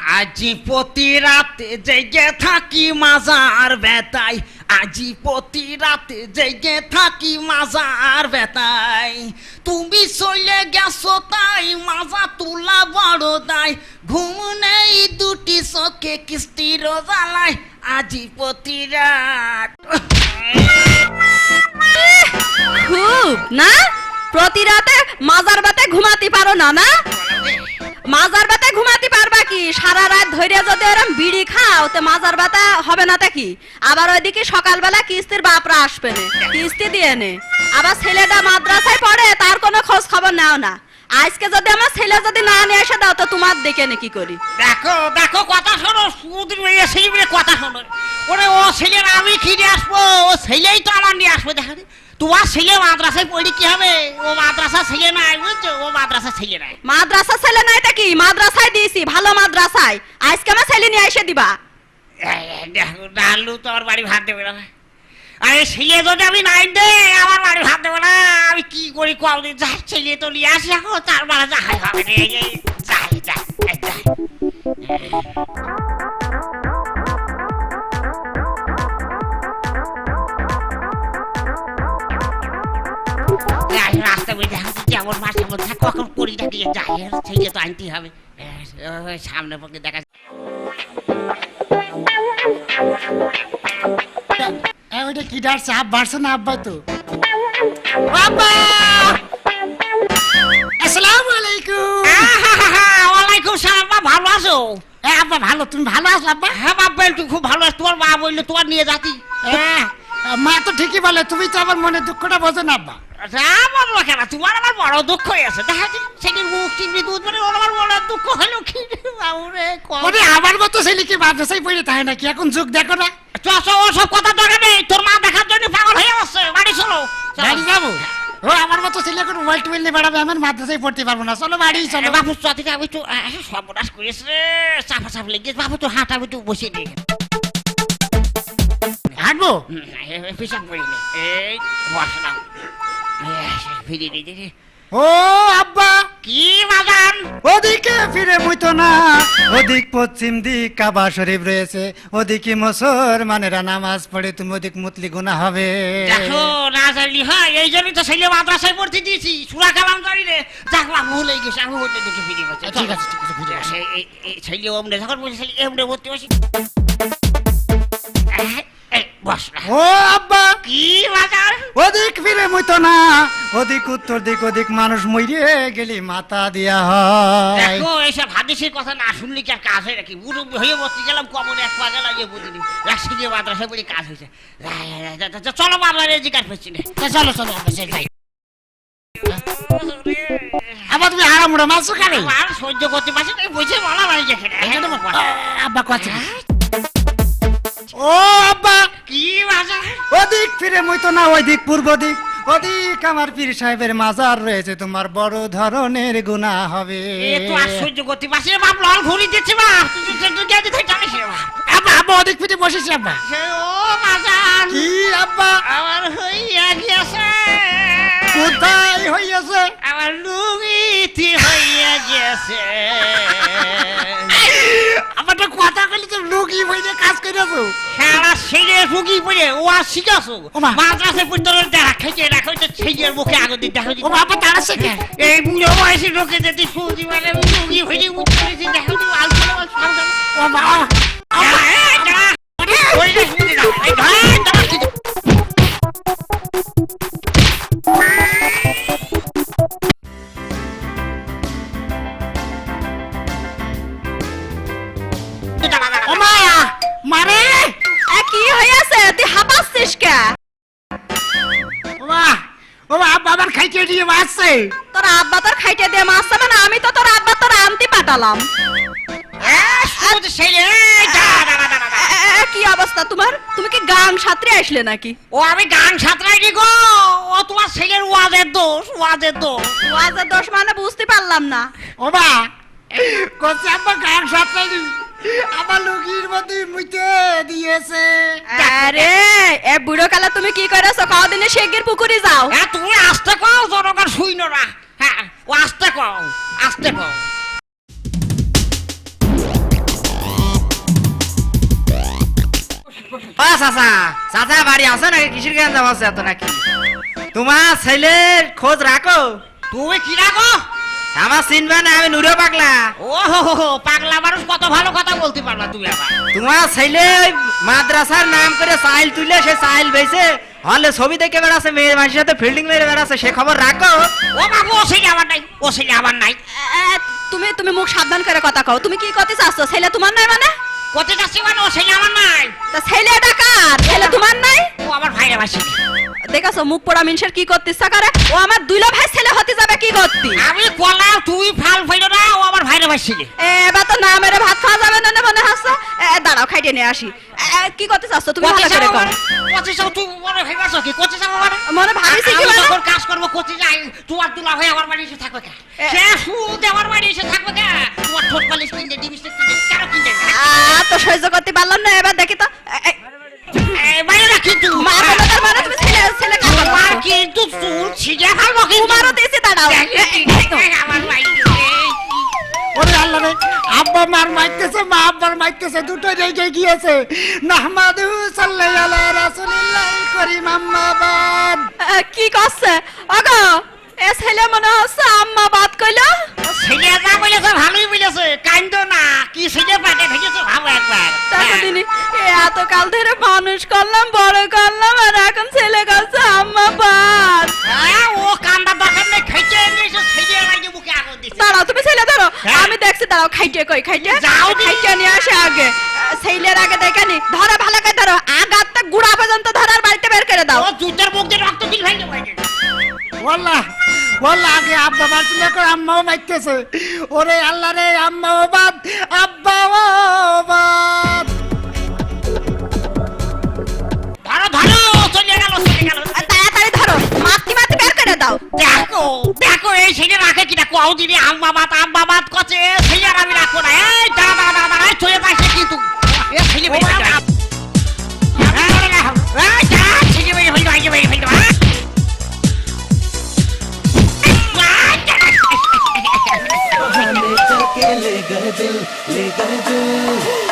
আজি প্রতি রাতে জেগে থাকি মাজার বেতাই, আজি প্রতি রাতে জেগে থাকি মাজার বেতাই। তুমি চলে গেছো তাই মাজা তুলা বড় দাই, ঘুম নেই দুটি চোখে কিস্তির জ্বালায় আজি প্রতি রাত। খুব না প্রতি রাতে মাজার বাতে ঘুমাতে পারো না? না মাজার বাতে ঘুমাতে পারবা কি? সারা রাত ধরে যদি এরম বিড়ি খাও তো মাজার বাতা হবে না তা কি? আবার ওইদিকে সকালবেলা কিস্তির বাপরা আসবে না, কিস্তি দিয়ে নে। আবার ছেলেটা মাদ্রাসায় পড়ে, তার কোনো খোঁজ খবর নাও না। আজকে যদি আমার ছেলে যদি না নিয়ে এসে দাও তো তোমার দেখে নে কি করি। দেখো দেখো কথা শোনো, সুদিন ছেলে কথা শোনো। ওরে ও ছেলের আমি খিরে আসবো, ও ছেলেই তো আমার নিয়ে আসবে। দেখা তোমার ছেলে মাদ্রাসায় পড়ি কি হবে? ও মাদ্রাসা ছেলে নাই, বুঝছো? ও মাদ্রাসা ছেলে নাই। মাদ্রাসা ছেলে নাই তা কি? মাদ্রাসায় দিয়েছি, ভালো মাদ্রাসায়। আজকে আমার ছেলে নিয়ে এসে দিবা। দেখো ডালু তো আমার বাড়ি ভাত দেবে না। আরে ছেলে যদি আমি নাই দে আমার বাড়ি ভাত দেবে না। আমি কি করি কদিন যাই, ছেলে তো নিয়ে আসি এখন, তার মানে যাই হবে যাই যাই যাই। রাস্তা বেঁধে যেমন মাসে মধ্যে কখন পরিটা দিয়ে যাই, ছেলে তো আনতেই হবে। সামনে পক্ষে দেখা ওইটা কি ডাকছে? আপ বাড়ছে না আব্বা? তো আসসালামু আলাইকুম। ওয়ালাইকুম সালাম। ভালো আছো? হ্যাঁ আব্বা ভালো, তুমি ভালো আছো আব্বা? হ্যাঁ বাবা তুই খুব ভালো আছো। তোমার মা বললো তোমার নিয়ে যাতি। হ্যাঁ মা তো ঠিকই বলে, তুমি তো আমার মনে দুঃখটা বোঝো না আব্বা। বলবো কেন, তোমার আমার বড় দুঃখ হয়েছে। দেখা সেদিন মুখ চিংড়ি দুধ মানে আমার বড় দুঃখ হলো কি বাবুরে। আমার মতো ছেলে কি মাদ্রাসায় পড়ে থাকে নাকি? এখন যুগ দেখো না। ওসব কথা দরকার নেই, তোর মা দেখার জন্য পাগল হয়ে যাচ্ছে। বাড়ি চলো। বাড়ি যাবো? ও আমার মতো ছেলে এখন মোবাইল টোবাইল নিয়ে বেড়াবে, আমার মাদ্রাসায় পড়তে পারবো না। চলো বাড়ি চলো। বাবু চদিকে আমি একটু সর্বনাশ করেছে রে, চাপা চাপ লেগে বাবু তো হাঁটা আমি একটু বসিয়ে দিই। হাঁটবো? পিছন পড়িনি, এই বসলাম ফিরে দিদি। ও আব্বা কি বাগান? ওদিকে ফিরে মুইতো না, ওদিক পশ্চিম দিক কাবা শরীফ রয়েছে, ওদিকে মুসলমানেরা নামাজ পড়ে, তুমি ওদিক মুতলি গুনাহ হবে। দেখো না জানলি হয়, এই জন্যই তো ছেলে মাদ্রাসায় পড়তে দিয়েছি। সুরা কালাম জানি রে। যাক বাবু ভুলে গেছে, আমি ওইটা দেখে ফিরে বসে। ঠিক আছে ঠিক আছে, ফিরে আসো। ছেলে ওমনে যখন বলছে ছেলে এমনে ভর্তি বসি। বস না। ও আব্বা কি বাজার? ওদিক ফিরে মুইতো না, ওদিক উত্তর দিক, ওদিক মানুষ মরিয়ে গেলি মাথা দিয়া হয়। দেখো এইসব হাদিসের কথা না শুনলে কি আর কাজ হয় নাকি? মুরব্বী হয়ে বসতে গেলাম, কমনে এক পা গেলাম, ইয়ে বুঝিনি রাষ্ট্রীয় মাদ্রাসায় বলে কাজ হয়েছে। চলো বাবলার এদিকার পেছি না। চলো চলো আব্বা যাই। আব্বা তুমি হারামুড়া মারছো কেন? আর সহ্য করতে পারছি না, বুঝে বলা বাড়ি যেখানে আব্বা কথা। ও আব্বা কি বাজার? ওদিক ফিরে মুইতো না, ওইদিক পূর্ব দিক, ওদিক আমার পীর সাহেবের মাজার রয়েছে, তোমার বড় ধরনের গুনাহ হবে। এ তো আর সহ্য করতে পারছি না বাপ, লাল ঘুরি দিচ্ছে বাপ। তুই গেছে তুই জানিস রে বাপ। আব্বা আব্বা ওদিক ফিরে বসেছি আব্বা। ও বাজার কি আব্বা? আমার হইয়া গেছে। কোথায় হইয়াছে? আমার লুঙ্গিতে হইয়া গেছে। আমার তো কথা কইলি তো লুকি বইতে কাজ কইরাছো। সারা ছেলে রুগী পড়ে ও আর শিখাছো। ওমা। মাদ্রাসায় পড়তে দেখা খাইতে রাখো তো ছেলের মুখে আগে দিতে দেখো। ও বাবা তাড়াছে কে? এই বুড়ো বয়সে লোকে যদি সুজি মানে রুগী হয়ে উঠে পড়েছি দেখো তো আলফা সামনে। ও মা ওই যে শুনে দাও এই ভাই দাও কি ও মা মারে। কি হইয়াছে? তুই হাঁপাচ্ছিস কে? ও মা আব্বা আমার খাইতে দিয়ে মারছে। তোর আব্বা তোর খাইতে দিয়ে মারছে মানে আমি তো তোর আব্বা তোর আনতে পাঠালাম। কি অবস্থা তোমার? তুমি কি গান সাঁতরে আসলে নাকি? ও আমি গান সাঁতরাইনি গো। ও তোমার ছেলের ওয়াজের দোষ, ওয়াজের দোষ। ওয়াজের দোষ মানে বুঝতে পারলাম না। ও মা কইছে আব্বা গান সাথে আমার লুকির মধ্যে মুইতে দিয়েছে। আরে এ বুড়ো কালে তুমি কি করেছো? কদিনে শেগের পুকুরে যাও। হ্যাঁ তুমি আস্তে কও, জনগণ শুইন না। হ্যাঁ ও আস্তে কও, আস্তে কও। ও চাচা চাচা বাড়ি আসো নাকি কিসের গান যাওয়া আছে এত নাকি তোমার ছেলের খোঁজ রাখো তুমি কি রাখো? আমার চিনবা না আমি নুরো পাগলা ও হো হো হো, পাগলা মানুষ কত ভালো কথা বলতে পারলা তুমি আবার। তোমার ছেলে ওই মাদ্রাসার নাম করে সাইল তুলে সে সাইল বেছে হলে ছবি দেখে বেড়াচ্ছে মেয়ের মানুষের সাথে ফিল্ডিং মেরে বেড়াচ্ছে সে খবর রাখো ও বাবু ও ছেলে আমার নাই, ও ছেলে আমার নাই। তুমি তুমি মুখ সাবধান করে কথা কও, তুমি কি করতে চাচ্ছ? ছেলে তোমার নাই মানে? কোথায় যাচ্ছি মানে ও ছেলে আমার নাই। তা ছেলেটা কার? ছেলে তোমার নাই? ও আমার ভাইরা ভাসি। দেখাছো মুখ পোড়া মিনসের কি করতে ইচ্ছা করে? ও আমার দুইলা ভাই ছেলে হতে যাবে কি করতে? আমি কলা তুই ফাল ফাইলো না, ও আমার ভাইরা ভাসি। এবার তো না মেরে ভাত খাওয়া যাবে না মনে হচ্ছে। দাঁড়াও খাইতে নিয়ে আসি। কি করতে চাচ্ছ তুমি? ভালো করে কও। কোথায় যাও তুই মনে ভাইবাছো কি? কোথায় যাও মানে? মনে ভাবিছি কি আমি মানে? যখন কাজ করবো কোথায় যাই তোমার দুলা ভাই আমার বাড়ি এসে থাকবে কে? সে সুদ আমার বাড়ি এসে থাকবে কে? তোমার ঠোঁট পালিশ কিনতে ডিবিস্টিক কিনতে কেন কিনতে? তো সহ্য করতে পারলাম না, এবার দেখি তো। এই বাইরে রাখি তুই। মা বলে তার মানে তুমি ছেলে ছেলে কাজ করো। তোমার কিন্তু চুল ছিঁড়ে ফেলবো কিন্তু। তোমারও দিয়েছি, দাঁড়াও। আমার ভাই ওরে আল্লাহ রে, আব্বা মার মাইতেছে, মা আব্বার মাইতেছে, দুটো রেগে গিয়েছে। নাহমাদু সাল্লাল্লাহু আলা রাসূলিল্লাহ করিম আম্মা বাদ। কি করছে আগো? এ ছেলে মনে হচ্ছে আম্মা বাদ কইলো। ছেলে যা বলেছে ভালোই বলেছে, কাইন্দ না কি ছেলে পাটে ভেঙেছে ভাবো একবার। ততদিন এত কাল ধরে মানুষ করলাম, বড় করলাম, আর এখন ছেলে কাছে আম্মা বাদ। হ্যাঁ, ও কান্দা দরকার নেই, খাইতে এনেছে ছেলে লাগে মুখে আগুন দিচ্ছে। দাঁড়াও তুমি ছেলে ধরো, হ্যাঁ। আমি দেখছি। দাঁড়াও খাইতে কই খাইতে যাও দি। খাইতে নিয়ে আসে আগে। ছেলের আগে দেখে নি, ধরো ভালো করে ধরো, আগাতে গুড়া পর্যন্ত ধরার বাড়িতে বের করে দাও। ও জুতের মুখ দিয়ে রক্ত দিল ভাই ভাই। ওয়াল্লাহ ওয়াল্লাহ, আগে আব্বা মারছিল করে আম্মাও মাইতেছে। ওরে আল্লাহ রে, আম্মাও বাদ, আব্বাও বাদ। ধরো ধরো, চলে গেল চলে গেল। তাড়াতাড়ি ধরো, মাতি মাতি বের করে দাও। দেখো দেখো এই ছেলে রাখে কিনা কোয়াও দিদি আম্মা বাত কছে ছেলে আর আমি রাখবো না। এই দাদা দাদা এই চলে যাচ্ছে কিন্তু এ ছেলে মেয়ে ছেলে মেয়ে হইলো আগে মেয়ে হইলো। जाने करके ले गए दिल